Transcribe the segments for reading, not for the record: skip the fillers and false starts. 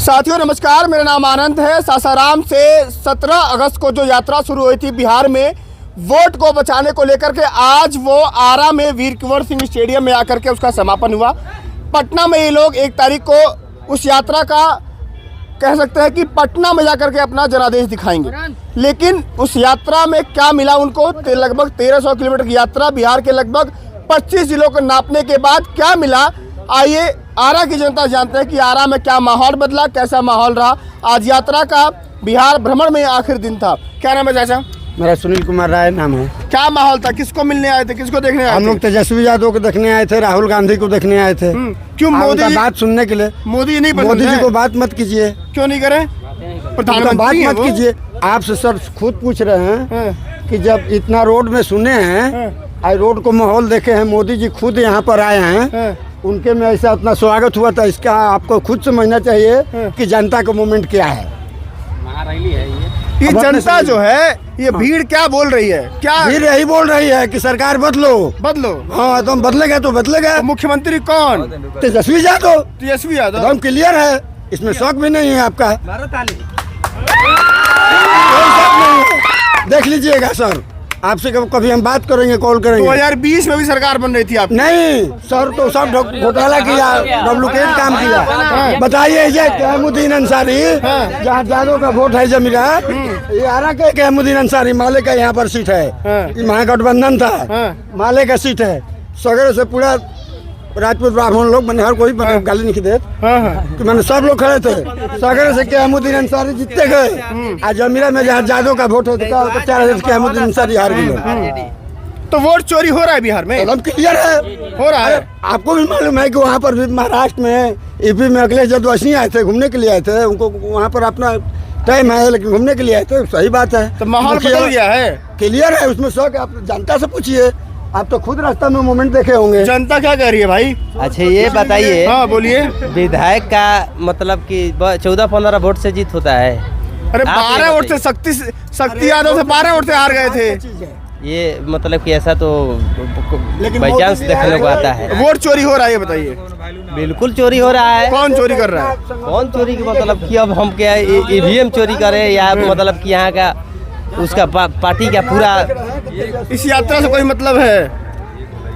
साथियों नमस्कार, मेरा नाम आनंद है। सासाराम से 17 अगस्त को जो यात्रा शुरू हुई थी बिहार में वोट को बचाने को लेकर के, आज वो आरा में वीर कुंवर सिंह स्टेडियम में आकर के उसका समापन हुआ। पटना में ये लोग 1 तारीख को उस यात्रा का कह सकते हैं कि पटना में जाकर के अपना जनादेश दिखाएंगे। लेकिन उस यात्रा में क्या मिला उनको? लगभग 1300 किलोमीटर की यात्रा, बिहार के लगभग 25 जिलों को नापने के बाद क्या मिला, आइए आरा की जनता जानते हैं कि आरा में क्या माहौल बदला, कैसा माहौल रहा। आज यात्रा का बिहार भ्रमण में आखिरी दिन था। क्या नाम है चाचा? मेरा सुनील कुमार राय नाम है। क्या माहौल था? किसको मिलने आए थे, किसको देखने आए थे? हम लोग तेजस्वी यादव को देखने आए थे, राहुल गांधी को देखने आए थे। क्यों? मोदी बात सुनने के लिए। मोदी नहीं पसंद मोदी जी है? को बात मत कीजिए। क्यों नहीं करें? प्रधानमंत्री बात हैं मत वो। कीजिए। आपसे सर खुद पूछ रहे हैं कि जब इतना रोड में सुने हैं, आज रोड को माहौल देखे हैं, मोदी जी खुद यहाँ पर आए हैं, उनके में ऐसा उतना स्वागत हुआ था। इसका आपको खुद समझना चाहिए कि जनता का मूवमेंट क्या है। महारैली है ये जनता जो है, ये भीड़ क्या बोल रही है? क्या फिर यही बोल रही है कि सरकार बदलो बदलो? हाँ, तुम बदलेगा तो बदलेगा। तो मुख्यमंत्री कौन? तेजस्वी यादव। तेजस्वी यादव। एकदम क्लियर है, इसमें शौक भी नहीं है आपका। कोई शौक नहीं है। देख लीजिएगा सर, आपसे कभी हम बात करेंगे, कॉल करेंगे। 2020 में भी सरकार बन रही थी आप? नहीं सर, तो सब घोटाला किया, डुप्लीकेट काम किया। बताइए ये कहमुद्दीन अंसारी, जहाँ जादव का वोट है जमीरा, ये आरा के कहमुद्दीन अंसारी माले का यहाँ पर सीट है। ये महागठबंधन था, माले का सीट है। सगरे से पूरा राजपूत ब्राह्मण लोग मैंने हर कोई गाली नहीं दे कि मैंने सब लोग खड़े थे। सगरे से कहमुद्दीन अंसारी जीतते गए। आज जमीरा में जहाँ जादव का वोट है, 4 कहमुद्दीन अंसारी हार गए। तो वोट चोरी हो रहा है बिहार में? एकदम क्लियर है, हो रहा है। आपको भी मालूम है कि वहाँ पर भी महाराष्ट्र में, यूपी में अखिलेश यादव आए थे, घूमने के लिए आए थे। उनको वहाँ पर अपना टाइम है, लेकिन घूमने के लिए आए थे। सही बात है। तो माहौल बदल गया है, क्लियर है, उसमें शौक। आप जनता से पूछिए, आप तो खुद रास्ता में मोमेंट देखे होंगे। जनता क्या कह रही है भाई? अच्छा ये बताइए, हाँ बोलिए। विधायक का मतलब कि 14-15 वोट से जीत होता है। अरे आप 12 ये वोट से शक्ति यादव से 12 वोट से हार गए थे। ये मतलब कि ऐसा तो लेकिन बाई चांस देखने को आता है। वोट चोरी हो रहा है, ये बताइए। बिल्कुल चोरी हो रहा है। कौन चोरी कर रहा है? कौन चोरी की मतलब कि अब हम क्या ईवीएम चोरी करें या मतलब कि यहाँ का उसका पार्टी का पूरा इस यात्रा से कोई मतलब है?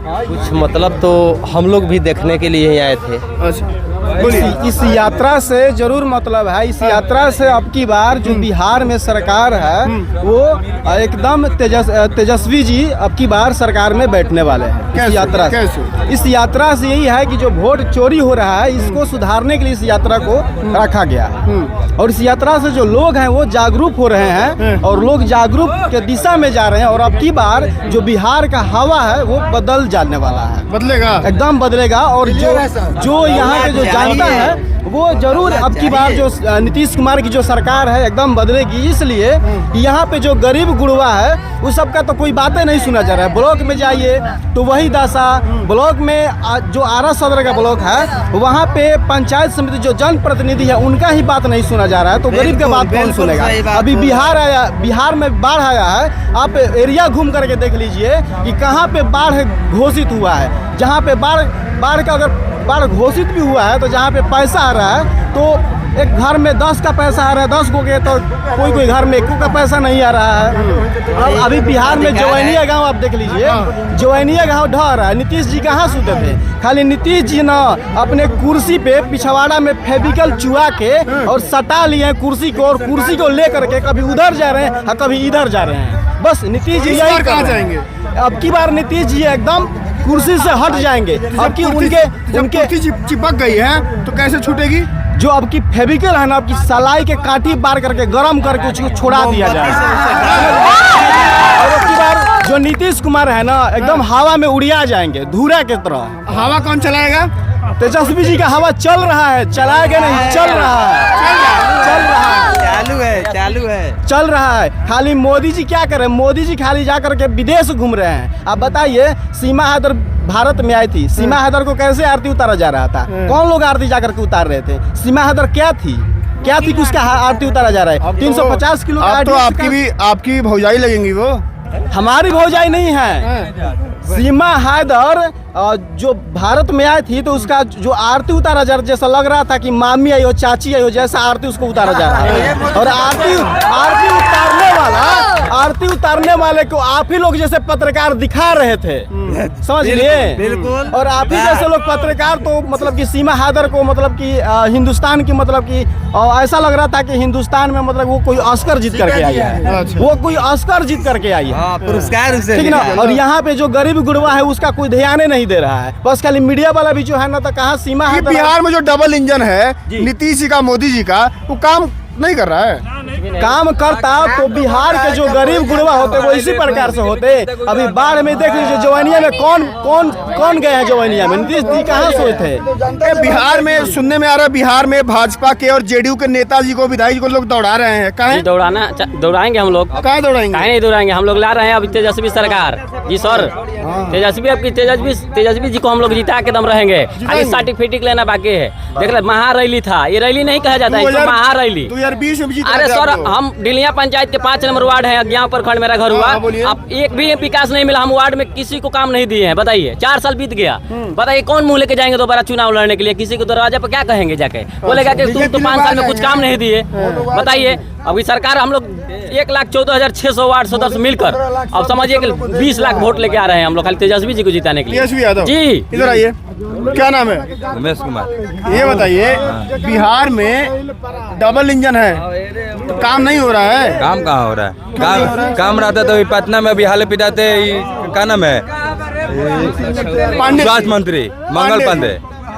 कुछ मतलब तो हम लोग भी देखने के लिए ही आए थे। अच्छा बोलिए। इस यात्रा से जरूर मतलब है। इस यात्रा से अब की बार जो बिहार में सरकार है वो एकदम तेजस्वी जी अब की बार सरकार में बैठने वाले हैं। इस यात्रा से, इस यात्रा से यही है कि जो वोट चोरी हो रहा है इसको सुधारने के लिए इस यात्रा को रखा गया है। और इस यात्रा से जो लोग हैं वो जागरूक हो रहे हैं और लोग जागरूक के दिशा में जा रहे हैं। और अब की बार जो बिहार का हवा है वो बदल जाने वाला है, बदलेगा, एकदम बदलेगा। और जो यहाँ के जो जनता है वो जरूर अब की बार जो नीतीश कुमार की जो सरकार है एकदम बदलेगी। इसलिए यहाँ पे जो गरीब गुड़वा है उस सब का तो कोई बातें नहीं सुना जा रहा है। ब्लॉक में जाइए तो वही दशा। ब्लॉक में जो आरा सदर का ब्लॉक है वहाँ पे पंचायत समिति जो जनप्रतिनिधि है उनका ही बात नहीं सुना जा रहा है। तो गरीब के बात कौन सुनेगा? अभी बिहार में बाढ़ आया है, आप एरिया घूम करके देख लीजिए कि कहाँ पे बाढ़ घोषित हुआ है। जहाँ पे बाढ़ का अगर बाढ़ घोषित भी हुआ है तो जहाँ पे पैसा आ रहा है तो एक घर में 10 का पैसा आ रहा है, 10 को के तो कोई घर में 1 का पैसा नहीं आ रहा है। अब अभी बिहार में जवैनिया गांव आप देख लीजिए, जवैनिया गांव ढह रहा है। नीतीश जी कहाँ सूते थे? खाली नीतीश जी ना अपने कुर्सी पे पिछवाड़ा में फेविकल चुआ के और सटा लिए कुर्सी को, और कुर्सी को लेकर के कभी उधर जा रहे हैं और कभी इधर जा रहे हैं। बस नीतीश जी यही कहाँ जाएंगे? अब की बार नीतीश जी एकदम कुर्सी से हट जाएंगे। अब की उनके चिपक गई है तो कैसे छूटेगी? जो अब की फेविकल है ना, अब की सलाई के काठी बार करके गरम करके उसको छोड़ा दिया जाए। और अब की बार जो नीतीश कुमार है ना एकदम हवा में उड़िया जाएंगे धूरा की तरह। हवा कौन चलाएगा? तेजस्वी जी का हवा चल रहा है, चलाएगा नहीं, चल रहा है, चल रहा है। खाली मोदी जी क्या कर रहे हैं? मोदी जी खाली जा करके विदेश घूम रहे हैं। आप बताइए, सीमा हैदर भारत में आई थी, सीमा हैदर को कैसे आरती उतारा जा रहा था? कौन लोग आरती जा करके उतार रहे थे? सीमा हैदर क्या थी कि उसका आरती उतारा जा रहा है? 350 किलो तो आपकी भी भौजाई लगेंगी वो? हमारी भौजाई नहीं है, सीमा हैदर जो भारत में आई थी तो उसका जो आरती उतारा जा, जैसा लग रहा था कि मामी आई हो, चाची आई हो, जैसा आरती उसको उतारा जा रहा है। और आरती उतारने वाले को आप ही लोग जैसे पत्रकार दिखा रहे थे, समझ लिए? बिल्कुल। और आप ही जैसे लोग पत्रकार तो मतलब कि सीमा हैदर को मतलब कि हिंदुस्तान की मतलब कि ऐसा लग रहा था कि हिंदुस्तान में मतलब वो कोई ऑस्कर जीत करके आई है, वो कोई ऑस्कर जीत करके आई है, पुरस्कार उसे ठीक ना। और यहाँ पे जो गरीब गुड़वा है उसका कोई ध्यान नहीं दे रहा है, बस खाली मीडिया वाला भी जो है ना तो कहाँ सीमा है। बिहार में जो डबल इंजन है नीतीश जी का, मोदी जी का, वो काम नहीं कर रहा है। काम करता तो बिहार के जो गरीब गुड़वा होते वो इसी प्रकार से होते। अभी बाढ़ में देख लीजिए जवानिया में कौन गए हैं, जवानिया में नीतीश जी कहाँ सोए थे। बिहार में सुनने में आ रहा है, बिहार में भाजपा के और जेडीयू के नेताजी को, विधायक जी को लोग दौड़ा रहे हैं। कहाँ दौड़ाएंगे हम लोग, कहाँ दौड़ाएंगे? कहीं नहीं दौड़ाएंगे, हम लोग ला रहे हैं अभी तेजस्वी सरकार जी सर। तेजस्वी जी को हम लोग जिता के दम रहेंगे, खाली सर्टिफिकेट लेना बाकी है। देख ले महारैली था, ये रैली नहीं कहा जाता है, महारैली। 2020 में जीता। अरे सर हम डिलिया पंचायत के 5 नंबर वार्ड है, अज्ञान प्रखंड मेरा घर हुआ। अब एक भी विकास नहीं मिला, हम वार्ड में किसी को काम नहीं दिए हैं। बताइए 4 साल बीत गया, बताइए कौन मुंह लेके जाएंगे दोबारा चुनाव लड़ने के लिए? किसी को दरवाजे पर क्या कहेंगे जाके? बोलेगा कि तुम तो 5 साल में कुछ काम नहीं दिए। बताइए अभी सरकार हम लोग 1,14,600 वार्ड सदस्य मिलकर अब समझिए कि 20 लाख वोट लेके आ रहे हैं हम लोग खाली तेजस्वी जी को जिताने के लिए। तेजस्वी यादव जी इधर आइए, क्या नाम है? रमेश कुमार। ये बताइए बिहार में डबल इंजन है तो काम नहीं हो रहा है। काम कहाँ हो रहा है? काम रहता तो पटना में अभी हाल पिटाते, क्या नाम है, स्वास्थ्य मंत्री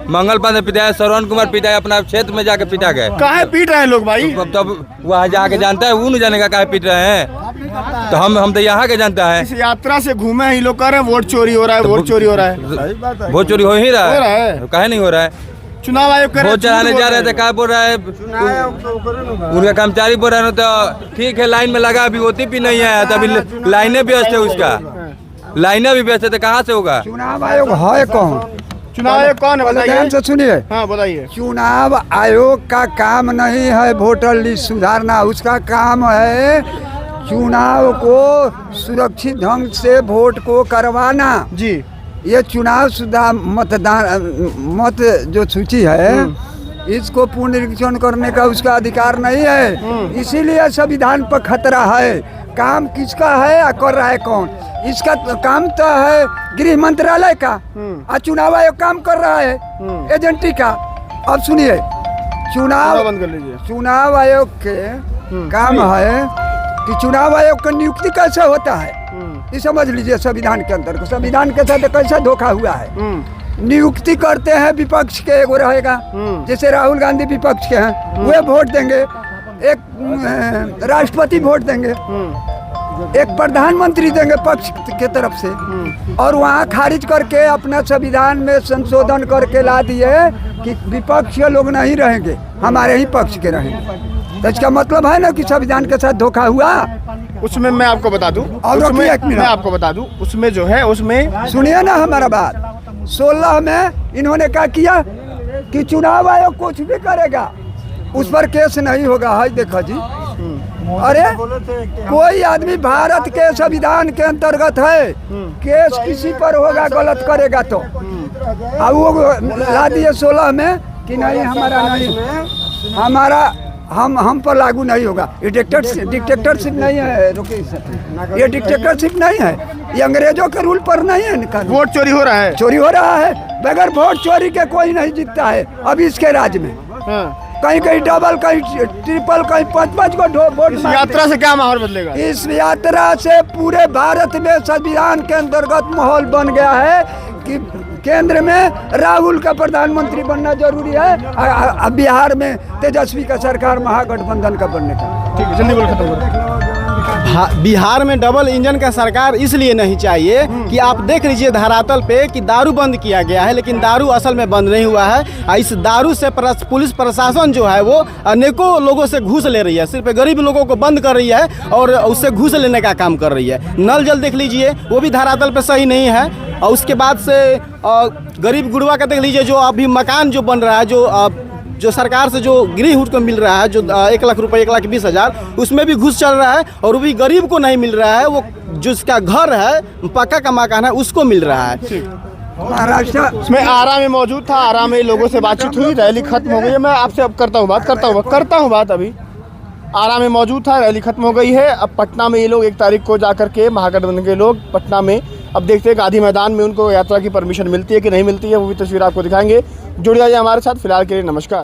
मंगल पांडे पिटाए, श्रवण कुमार पिटाए, अपना क्षेत्र में जाके पिटा गए। काहे पीट रहे हैं लोग भाई? तब वहाँ जाके जानता है, वो नहीं जानेगा काहे पीट रहे हैं। तो हम तो यहाँ के जानता है। इस यात्रा से घूमे हैं, ये लोग कह रहे हैं वोट चोरी हो रहा है, वोट चोरी हो रहा है। वोट चोरी हो ही रहा है, काहे नहीं हो रहा है? चुनाव आयोग वोट चढ़ाने जा रहे थे, क्या बोल रहा है उनका कर्मचारी, बोल रहे हैं तो ठीक है लाइन में लगा, अभी ओटीपी नहीं आया, तो अभी लाइनें व्यस्त है, उसका लाइनें भी व्यस्त है, तो कहाँ से होगा? चुनाव आयोग है कौन? चुनाव आयोग कौन है बताइए? ध्यान से सुनिए। हाँ बताइए। चुनाव आयोग का काम नहीं है वोटर लिस्ट सुधारना, उसका काम है चुनाव को सुरक्षित ढंग से वोट को करवाना। जी ये चुनाव शुदा मत जो सूची है इसको पुनरीक्षण करने का उसका अधिकार नहीं है, इसीलिए संविधान पर खतरा है। काम किसका है और कर रहा है कौन? इसका काम तो है गृह मंत्रालय का, और चुनाव आयोग काम कर रहा है एजेंटी का। अब सुनिए, चुनाव आयोग के काम है कि चुनाव आयोग का नियुक्ति कैसे होता है, ये समझ लीजिए। संविधान के अंतर्गत संविधान के साथ कैसा धोखा हुआ है। नियुक्ति करते हैं विपक्ष के, एगो रहेगा जैसे राहुल गांधी विपक्ष के हैं, वे वोट देंगे, एक राष्ट्रपति वोट देंगे, एक प्रधानमंत्री देंगे पक्ष के तरफ से, और वहाँ खारिज करके अपना संविधान में संशोधन करके ला दिए कि विपक्ष के लोग नहीं रहेंगे, हमारे ही पक्ष के रहेंगे। तो इसका मतलब है ना कि संविधान के साथ धोखा हुआ। उसमें मैं आपको बता दूं, मैं आपको बता दूं, उसमें जो है, उसमें सुनिए ना हमारा बात। 16 में इन्होंने क्या किया कि चुनाव आयोग कुछ भी करेगा उस पर केस नहीं होगा। है देखो जी, अरे कोई आदमी भारत के संविधान के अंतर्गत है, केस किसी पर होगा गलत करेगा तो। अब वो ला दिए 16 में कि नहीं हमारा नहीं, हमारा हम पर लागू नहीं होगा। ये डिक्टेटरशिप नहीं है, ये डिक्टेटरशिप नहीं है, ये अंग्रेजों के रूल पर नहीं है। वोट चोरी हो रहा है, चोरी हो रहा है। बगैर वोट चोरी के कोई नहीं जीतता है अभी इसके राज्य में। कहीं कहीं डबल, कहीं ट्रिपल, कहीं 5-5 को वोट। इस यात्रा से क्या माहौल बदलेगा? इस यात्रा से पूरे भारत में संविधान के अंतर्गत माहौल बन गया है कि केंद्र में राहुल का प्रधानमंत्री बनना जरूरी है, अब बिहार में तेजस्वी का सरकार महागठबंधन का बनने का। ठीक है, जल्दी बोल खत्म करो। बिहार में डबल इंजन का सरकार इसलिए नहीं चाहिए कि आप देख लीजिए धरातल पे कि दारू बंद किया गया है, लेकिन दारू असल में बंद नहीं हुआ है। इस दारू से पुलिस प्रशासन जो है वो अनेकों लोगों से घूस ले रही है, सिर्फ गरीब लोगों को बंद कर रही है और उससे घूस लेने का काम कर रही है। नल जल देख लीजिए, वो भी धरातल पे सही नहीं है। और उसके बाद से गरीब गुड़वा का देख लीजिए, जो अभी मकान जो बन रहा है, जो जो सरकार से जो गृह को मिल रहा है, जो 1 लाख रुपए 1,20,000, उसमें भी घुस चल रहा है, और वो भी गरीब को नहीं मिल रहा है। वो जिसका घर है, पक्का का मकान है, उसको मिल रहा है। महाराष्ट्र मैं आरा में मौजूद था, आरा में लोगों से बातचीत हुई, रैली खत्म हो गई है। मैं आपसे अब करता हूँ बात अभी आरा में मौजूद था, रैली खत्म हो गई है। अब पटना में ये लोग 1 तारीख को जाकर के महागठबंधन के लोग पटना में, अब देखते हैं गांधी मैदान में उनको यात्रा की परमिशन मिलती है कि नहीं मिलती है, वो भी तस्वीर आपको दिखाएंगे। जुड़ जाइए हमारे साथ, फिलहाल के लिए नमस्कार।